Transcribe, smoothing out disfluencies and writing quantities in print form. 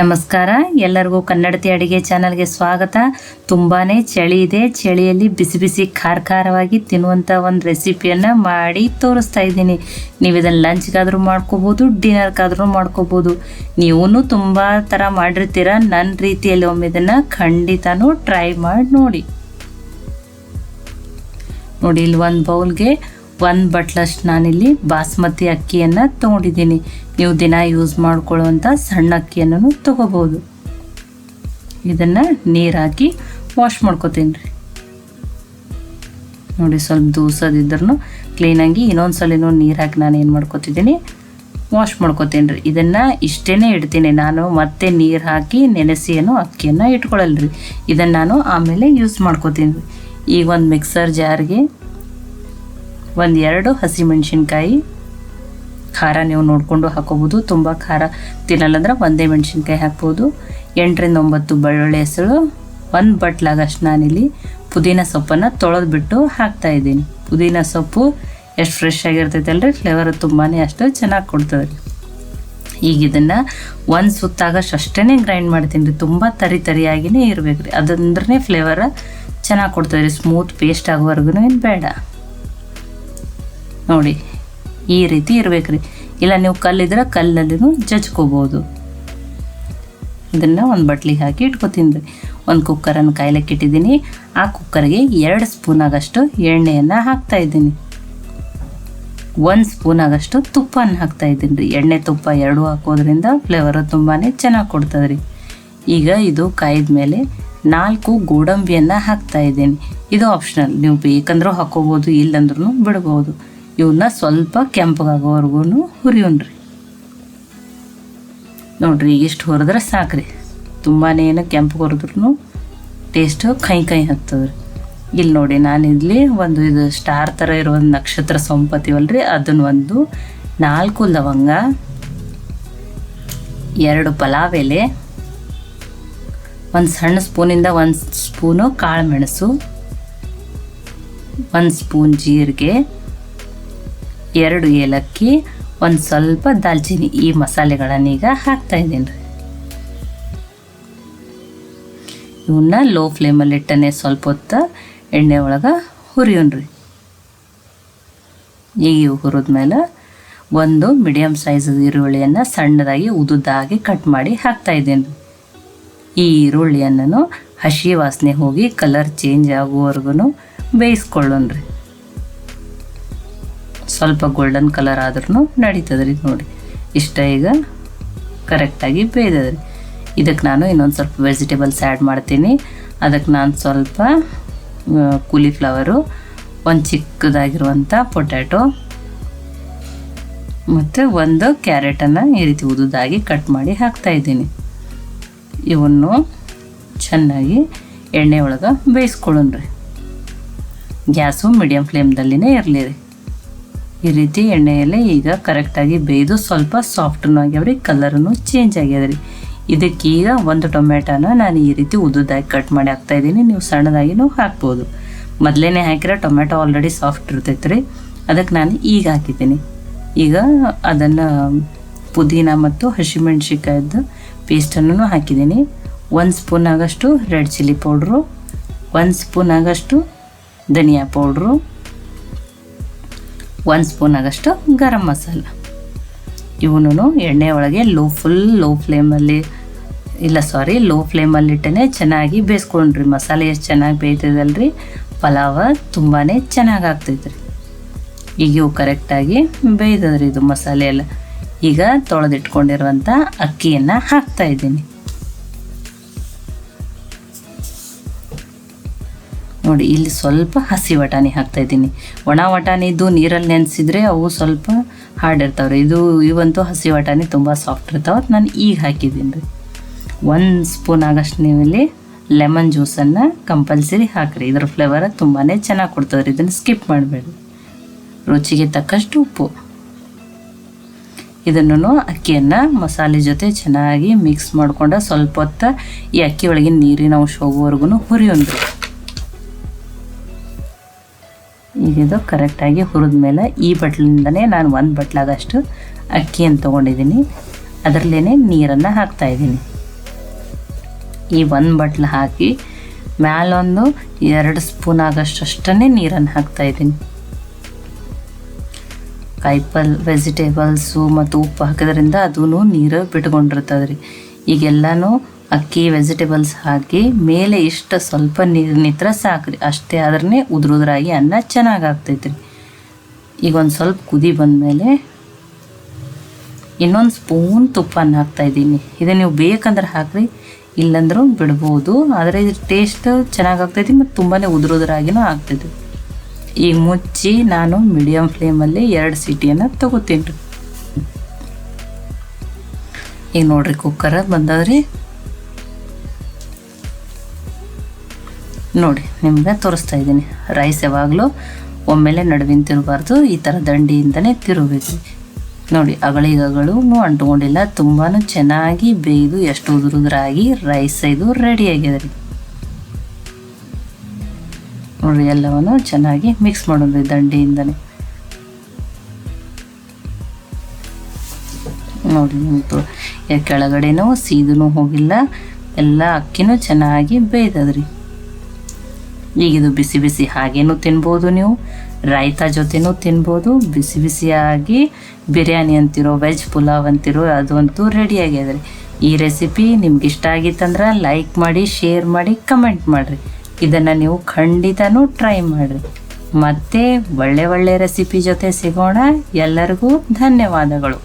ನಮಸ್ಕಾರ, ಎಲ್ಲರಿಗೂ ಕನ್ನಡತಿ ಅಡುಗೆ ಚಾನಲ್ಗೆ ಸ್ವಾಗತ. ತುಂಬಾ ಚಳಿ ಇದೆ. ಚಳಿಯಲ್ಲಿ ಬಿಸಿ ಬಿಸಿ ಖಾರವಾಗಿ ತಿನ್ನುವಂಥ ಒಂದು ರೆಸಿಪಿಯನ್ನು ಮಾಡಿ ತೋರಿಸ್ತಾ ಇದ್ದೀನಿ. ನೀವು ಇದನ್ನು ಲಂಚ್ಗಾದರೂ ಮಾಡ್ಕೋಬೋದು, ಡಿನ್ನರ್ಗಾದರೂ ಮಾಡ್ಕೋಬೋದು. ನೀವೂ ತುಂಬ ಥರ ಮಾಡಿರ್ತೀರ. ನನ್ನ ರೀತಿಯಲ್ಲಿ ಒಮ್ಮೆ ಇದನ್ನು ಖಂಡಿತನೂ ಟ್ರೈ ಮಾಡಿ ನೋಡಿ. ಇಲ್ಲಿ ಒಂದು ಬೌಲ್ಗೆ 1 ಬಟ್ಲಷ್ಟು ನಾನಿಲ್ಲಿ ಬಾಸ್ಮತಿ ಅಕ್ಕಿಯನ್ನು ತೊಗೊಂಡಿದ್ದೀನಿ. ನೀವು ದಿನ ಯೂಸ್ ಮಾಡ್ಕೊಳ್ಳುವಂಥ ಸಣ್ಣ ಅಕ್ಕಿಯನ್ನು ತೊಗೋಬೋದು. ಇದನ್ನು ನೀರು ಹಾಕಿ ವಾಶ್ ಮಾಡ್ಕೊತೀನಿ ರೀ. ಸ್ವಲ್ಪ ದೂಸದಿದ್ರೂ ಕ್ಲೀನಾಗಿ ಇನ್ನೊಂದು ಸಲ ನೀರು ಹಾಕಿ ನಾನು ಏನು ಮಾಡ್ಕೊತಿದ್ದೀನಿ, ವಾಶ್ ಮಾಡ್ಕೊತೀನಿ ರೀ. ಇದನ್ನು ಇಷ್ಟೇ ಇಡ್ತೀನಿ ನಾನು. ಮತ್ತೆ ನೀರು ಹಾಕಿ ನೆನೆಸಿ ಅಕ್ಕಿಯನ್ನು ಇಟ್ಕೊಳ್ಳಲ್ಲ ರೀ. ಇದನ್ನು ನಾನು ಆಮೇಲೆ ಯೂಸ್ ಮಾಡ್ಕೊತೀನಿ ರೀ. ಈಗ ಒಂದು ಮಿಕ್ಸರ್ ಜಾರ್ಗೆ 1-2 ಹಸಿಮೆಣ್ಸಿನ್ಕಾಯಿ, ಖಾರ ನೀವು ನೋಡಿಕೊಂಡು ಹಾಕೋಬೋದು. ತುಂಬ ಖಾರ ತಿನ್ನಲ್ಲ ಅಂದ್ರೆ ಒಂದೇ ಮೆಣಸಿನ್ಕಾಯಿ ಹಾಕ್ಬೋದು. 8-9 ಬೆಳ್ಳುಳ್ಳಿ ಹೆಸರು, 1 ಬಟ್ಲಾಗಷ್ಟು ನಾನಿಲ್ಲಿ ಪುದೀನ ಸೊಪ್ಪನ್ನು ತೊಳೆದ್ಬಿಟ್ಟು ಹಾಕ್ತಾಯಿದ್ದೀನಿ. ಪುದೀನ ಸೊಪ್ಪು ಎಷ್ಟು ಫ್ರೆಶ್ ಆಗಿರ್ತೈತೆ ಅಲ್ರಿ, ಫ್ಲೇವರ್ ತುಂಬಾ ಅಷ್ಟು ಚೆನ್ನಾಗಿ ಕೊಡ್ತದೆ ರೀ. ಈಗ ಇದನ್ನು 1 ಸುತ್ತಾಗಷ್ಟು ಅಷ್ಟೇ ಗ್ರೈಂಡ್ ಮಾಡ್ತೀನಿ ರೀ. ತುಂಬ ತರಿಯಾಗಿಯೇ ಇರಬೇಕು ರೀ, ಅದಂದ್ರೆ ಫ್ಲೇವರ ಚೆನ್ನಾಗಿ ಕೊಡ್ತದೆ ರೀ. ಸ್ಮೂತ್ ಪೇಸ್ಟ್ ಆಗೋವರೆಗೂ ಏನು ಬೇಡ ನೋಡಿ. ಈ ರೀತಿ ಇರಬೇಕು ರೀ. ಇಲ್ಲ ನೀವು ಕಲ್ಲಿದ್ರೆ ಕಲ್ಲಲ್ಲಿನೂ ಜಜ್ಕೋಬೋದು. ಇದನ್ನು ಒಂದು ಬಟ್ಲಿಗೆ ಹಾಕಿ ಇಟ್ಕೊತೀನಿ ರೀ. ಒಂದು ಕುಕ್ಕರನ್ನು ಕಾಯ್ಲಿಕ್ಕೆ ಇಟ್ಟಿದ್ದೀನಿ. ಆ ಕುಕ್ಕರ್ಗೆ 2 ಸ್ಪೂನ್ ಆಗಷ್ಟು ಎಣ್ಣೆಯನ್ನು ಹಾಕ್ತಾಯಿದ್ದೀನಿ. 1 ಸ್ಪೂನ್ ಆಗಷ್ಟು ತುಪ್ಪನ ಹಾಕ್ತಾಯಿದ್ದೀನಿ ರೀ. ಎಣ್ಣೆ ತುಪ್ಪ 2 ಹಾಕೋದ್ರಿಂದ ಫ್ಲೇವರು ತುಂಬಾ ಚೆನ್ನಾಗಿ ಕೊಡ್ತದೆ ರೀ. ಈಗ ಇದು ಕಾಯ್ದ ಮೇಲೆ 4 ಗೋಡಂಬಿಯನ್ನು ಹಾಕ್ತಾಯಿದ್ದೀನಿ. ಇದು ಆಪ್ಷನಲ್, ನೀವು ಬೇಕಂದ್ರೂ ಹಾಕೋಬೋದು, ಇಲ್ಲಂದ್ರೂ ಬಿಡ್ಬೋದು. ಇವನ್ನ ಸ್ವಲ್ಪ ಕೆಂಪಗಾಗೋವರೆಗೂ ಹುರಿಯೋಣ್ರಿ. ನೋಡಿರಿ, ಇಷ್ಟು ಹುರಿದ್ರೆ ಸಾಕ್ರಿ. ತುಂಬಾ ಕೆಂಪು ಹುರಿದ್ರೂ ಟೇಸ್ಟು ಕೈ ಹಾಕ್ತದೆ ರೀ. ಇಲ್ಲಿ ನೋಡಿ, ನಾನಿಲ್ಲಿ ಇದು ಸ್ಟಾರ್ ಥರ ಇರೋ ಒಂದು ನಕ್ಷತ್ರ ಸೊಂಪತ್ತೀವಲ್ರಿ, ಅದನ್ನು 4 ಲವಂಗ, 2 ಪಲಾವ್ ಎಲೆ, 1 ಸಣ್ಣ ಸ್ಪೂನಿಂದ 1 ಸ್ಪೂನು ಕಾಳು ಮೆಣಸು, 1 ಸ್ಪೂನ್ ಜೀರಿಗೆ, 2 ಏಲಕ್ಕಿ, 1 ಸ್ವಲ್ಪ ದಾಲ್ಚಿನ್ನಿ. ಈ ಮಸಾಲೆಗಳನ್ನೀಗ ಹಾಕ್ತಾಯಿದ್ದೀನಿ ರೀ. ಇವನ್ನ ಲೋ ಫ್ಲೇಮಲ್ಲಿ ಇಟ್ಟನೆ ಸ್ವಲ್ಪ ಹೊತ್ತು ಎಣ್ಣೆ ಒಳಗೆ ಹುರಿಯೋಣ್ರಿ. ಈಗ ಇವು ಹುರಿದ್ಮೇಲೆ 1 ಮೀಡಿಯಮ್ ಸೈಜ್ ಈರುಳ್ಳಿಯನ್ನು ಸಣ್ಣದಾಗಿ ಉದುದಾಗಿ ಕಟ್ ಮಾಡಿ ಹಾಕ್ತಾಯಿದ್ದೀನಿ ರೀ. ಈ ಈರುಳ್ಳಿಯನ್ನು ಹಸಿ ವಾಸನೆ ಹೋಗಿ ಕಲರ್ ಚೇಂಜ್ ಆಗುವವರೆಗೂ ಬೇಯಿಸ್ಕೊಳ್ಳೋಣ್ರಿ. ಸ್ವಲ್ಪ ಗೋಲ್ಡನ್ ಕಲರ್ ಆದ್ರೂ ನಡೀತದೆ ರೀ. ನೋಡಿ, ಇಷ್ಟ ಈಗ ಕರೆಕ್ಟಾಗಿ ಬೇಯ್ದದೆ ರೀ. ಇದಕ್ಕೆ ನಾನು ಇನ್ನೊಂದು ಸ್ವಲ್ಪ ವೆಜಿಟೇಬಲ್ಸ್ ಆ್ಯಡ್ ಮಾಡ್ತೀನಿ. ಅದಕ್ಕೆ ನಾನು ಸ್ವಲ್ಪ ಕಾಲಿಫ್ಲವರು, 1 ಚಿಕ್ಕದಾಗಿರುವಂಥ ಪೊಟ್ಯಾಟೊ ಮತ್ತು 1 ಕ್ಯಾರೆಟನ್ನು ಈ ರೀತಿ ಉದುದಾಗಿ ಕಟ್ ಮಾಡಿ ಹಾಕ್ತಾಯಿದ್ದೀನಿ. ಇವನ್ನು ಚೆನ್ನಾಗಿ ಎಣ್ಣೆ ಒಳಗೆ ಬೇಯಿಸ್ಕೊಳ್ಳೋಣ್ರಿ. ಗ್ಯಾಸು ಮೀಡಿಯಮ್ ಫ್ಲೇಮ್ದಲ್ಲಿನೇ ಇರಲಿ ರೀ. ಈ ರೀತಿ ಎಣ್ಣೆಯಲ್ಲೇ ಈಗ ಕರೆಕ್ಟಾಗಿ ಬೇಯ್ದು ಸ್ವಲ್ಪ ಸಾಫ್ಟೂ ಆಗ್ಯಾವ್ರಿ, ಕಲರೂ ಚೇಂಜ್ ಆಗ್ಯದ ರೀ. ಇದಕ್ಕೀಗ 1 ಟೊಮೆಟೊನ ನಾನು ಈ ರೀತಿ ಉದ್ದುದಾಗಿ ಕಟ್ ಮಾಡಿ ಹಾಕ್ತಾಯಿದ್ದೀನಿ. ನೀವು ಸಣ್ಣದಾಗಿನೂ ಹಾಕ್ಬೋದು. ಮೊದಲೇ ಹಾಕಿರೋ ಟೊಮೆಟೊ ಆಲ್ರೆಡಿ ಸಾಫ್ಟ್ ಇರ್ತೈತೆ ರೀ, ಅದಕ್ಕೆ ನಾನು ಈಗ ಹಾಕಿದ್ದೀನಿ. ಈಗ ಅದನ್ನು ಪುದೀನ ಮತ್ತು ಹಸಿಮೆಣ್ಸಿನ್ಕಾಯ್ದು ಪೇಸ್ಟನ್ನು ಹಾಕಿದ್ದೀನಿ. 1 ಸ್ಪೂನ್ ಆಗಷ್ಟು ರೆಡ್ ಚಿಲ್ಲಿ ಪೌಡ್ರು, 1 ಸ್ಪೂನ್ ಆಗಷ್ಟು ಧನಿಯಾ ಪೌಡ್ರು, 1 ಸ್ಪೂನ್ ಆಗಷ್ಟು ಗರಂ ಮಸಾಲ. ಇವನು ಎಣ್ಣೆ ಒಳಗೆ ಲೋ ಫ್ಲೇಮಲ್ಲಿಟ್ಟೇ ಚೆನ್ನಾಗಿ ಬೇಯಿಸ್ಕೊಂಡ್ರಿ. ಮಸಾಲೆ ಎಷ್ಟು ಚೆನ್ನಾಗಿ ಬೇಯ್ತದಲ್ರಿ, ಪಲಾವ ತುಂಬಾ ಚೆನ್ನಾಗಿ ಆಗ್ತೈತೆ ರೀ. ಈಗ ಇವು ಕರೆಕ್ಟಾಗಿ ಬೇಯ್ತದ್ರಿ ಇದು ಮಸಾಲೆ ಎಲ್ಲ. ಈಗ ತೊಳೆದಿಟ್ಕೊಂಡಿರುವಂಥ ಅಕ್ಕಿಯನ್ನು ಹಾಕ್ತಾಯಿದ್ದೀನಿ. ನೋಡಿ, ಇಲ್ಲಿ ಸ್ವಲ್ಪ ಹಸಿ ವಟಾಣಿ ಹಾಕ್ತಾಯಿದ್ದೀನಿ. ಒಣ ವಟಾಣಿದು ನೀರಲ್ಲಿ ನೆನೆಸಿದ್ರೆ ಅವು ಸ್ವಲ್ಪ ಹಾರ್ಡ್ ಇರ್ತಾವೆ ರೀ. ಇವಂತೂ ಹಸಿ ವಟಾಣಿ ತುಂಬ ಸಾಫ್ಟ್ ಇರ್ತಾವೆ. ನಾನು ಈಗ ಹಾಕಿದ್ದೀನಿ ರೀ. 1 ಸ್ಪೂನ್ ಆಗಷ್ಟು ನೀವಿಲ್ಲಿ ಲೆಮನ್ ಜ್ಯೂಸನ್ನು ಕಂಪಲ್ಸರಿ ಹಾಕಿರಿ. ಇದ್ರ ಫ್ಲೇವರ್ ತುಂಬಾ ಚೆನ್ನಾಗಿ ಕೊಡ್ತದೆ ರೀ. ಇದನ್ನು ಸ್ಕಿಪ್ ಮಾಡಬೇಡಿ. ರುಚಿಗೆ ತಕ್ಕಷ್ಟು ಉಪ್ಪು. ಇದನ್ನು ಅಕ್ಕಿಯನ್ನು ಮಸಾಲೆ ಜೊತೆ ಚೆನ್ನಾಗಿ ಮಿಕ್ಸ್ ಮಾಡ್ಕೊಂಡು ಸ್ವಲ್ಪ ಹೊತ್ತು ಈ ಅಕ್ಕಿ ಒಳಗಿನ ನೀರಿನ ಅಂಶ ಹೋಗೋವರೆಗೂ ಹುರಿಯೋಣ್ರಿ. ಈಗ ಇದು ಕರೆಕ್ಟಾಗಿ ಹುರಿದ ಮೇಲೆ ಈ ಬಟ್ಲಿಂದನೇ ನಾನು 1 ಬಟ್ಲಾಗಷ್ಟು ಅಕ್ಕಿಯನ್ನು ತೊಗೊಂಡಿದ್ದೀನಿ. ಅದರಲ್ಲೇ ನೀರನ್ನು ಹಾಕ್ತಾಯಿದ್ದೀನಿ. ಈ ಒಂದು ಬಟ್ಲು ಹಾಕಿ ಮ್ಯಾಲೊಂದು 2 ಸ್ಪೂನ್ ಆಗೋಷ್ಟಷ್ಟೇ ನೀರನ್ನು ಹಾಕ್ತಾಯಿದ್ದೀನಿ. ಕಾಯಿಪಲ್ಲೆ ವೆಜಿಟೇಬಲ್ಸು ಮತ್ತು ಉಪ್ಪು ಹಾಕೋದ್ರಿಂದ ಅದೂ ನೀರು ಬಿಟ್ಕೊಂಡಿರ್ತದೆ ರೀ. ಈಗೆಲ್ಲನೂ ಅಕ್ಕಿ ವೆಜಿಟೇಬಲ್ಸ್ ಹಾಕಿ ಮೇಲೆ ಇಷ್ಟು ಸ್ವಲ್ಪ ನೀರು ನಿತ್ರ ಸಾಕ್ರಿ. ಅಷ್ಟೇ ಆದ್ರೆ ಉದುರಾಗಿ ಅನ್ನ ಚೆನ್ನಾಗಿ ಆಗ್ತೈತ್ರಿ. ಈಗ ಒಂದು ಸ್ವಲ್ಪ ಕುದಿ ಬಂದಮೇಲೆ ಇನ್ನೊಂದು ಸ್ಪೂನ್ ತುಪ್ಪನ ಹಾಕ್ತಾಯಿದ್ದೀನಿ. ಇದು ನೀವು ಬೇಕಂದ್ರೆ ಹಾಕ್ರಿ, ಇಲ್ಲಂದ್ರೂ ಬಿಡ್ಬೋದು. ಆದರೆ ಇದು ಟೇಸ್ಟ್ ಚೆನ್ನಾಗಾಗ್ತೈತಿ ಮತ್ತು ತುಂಬಾ ಉದುರಾಗಿನೂ ಆಗ್ತೈತಿ. ಈಗ ಮುಚ್ಚಿ ನಾನು ಮೀಡಿಯಮ್ ಫ್ಲೇಮಲ್ಲಿ 2 ಸೀಟಿಯನ್ನು ತಗೋತೀನಿ ರೀ. ಈಗ ನೋಡಿರಿ ಕುಕ್ಕರ್ ಬಂದದ್ರಿ. ನೋಡಿ ನಿಮ್ಗೆ ತೋರಿಸ್ತಾ ಇದ್ದೀನಿ. ರೈಸ್ ಯಾವಾಗಲೂ ಒಮ್ಮೆಲೆ ನಡುವಿನ ತಿರುಗಬಾರ್ದು, ಈ ಥರ ದಂಡಿಯಿಂದನೇ ತಿರುಗಬೇಕು. ನೋಡಿ ಅಗಳಿಗಳು ಅಂಟ್ಕೊಂಡಿಲ್ಲ, ತುಂಬಾ ಚೆನ್ನಾಗಿ ಬೇಯ್ದು ಎಷ್ಟು ಉದುರಾಗಿ ರೈಸ್ ಇದು ರೆಡಿ ಆಗಿದೆ ರೀ. ನೋಡಿ ಎಲ್ಲವನ್ನು ಚೆನ್ನಾಗಿ ಮಿಕ್ಸ್ ಮಾಡೋದ್ರಿ ದಂಡಿಯಿಂದನೇ. ನೋಡಿ ನಿಮ್ದು ಕೆಳಗಡೆನೂ ಸೀದೂ ಹೋಗಿಲ್ಲ, ಎಲ್ಲ ಅಕ್ಕಿನೂ ಚೆನ್ನಾಗಿ ಬೇಯ್ದದ್ರಿ. ಈಗಿದು ಬಿಸಿ ಬಿಸಿ ಹಾಗೇನೂ ತಿನ್ಬೋದು, ನೀವು ರಾಯ್ತಾ ಜೊತೆನೂ ತಿನ್ಬೋದು. ಬಿಸಿ ಬಿಸಿಯಾಗಿ ಬಿರಿಯಾನಿ ಅಂತಿರೋ, ವೆಜ್ ಪುಲಾವ್ ಅಂತಿರೋ ಅದಂತೂ ರೆಡಿ ಆಗ್ಯದ ರೀ. ಈ ರೆಸಿಪಿ ನಿಮ್ಗೆ ಇಷ್ಟ ಆಗಿತ್ತಂದ್ರೆ ಲೈಕ್ ಮಾಡಿ, ಶೇರ್ ಮಾಡಿ, ಕಮೆಂಟ್ ಮಾಡಿರಿ. ಇದನ್ನು ನೀವು ಖಂಡಿತನೂ ಟ್ರೈ ಮಾಡಿರಿ. ಮತ್ತೆ ಒಳ್ಳೆ ರೆಸಿಪಿ ಜೊತೆ ಸಿಗೋಣ. ಎಲ್ಲರಿಗೂ ಧನ್ಯವಾದಗಳು.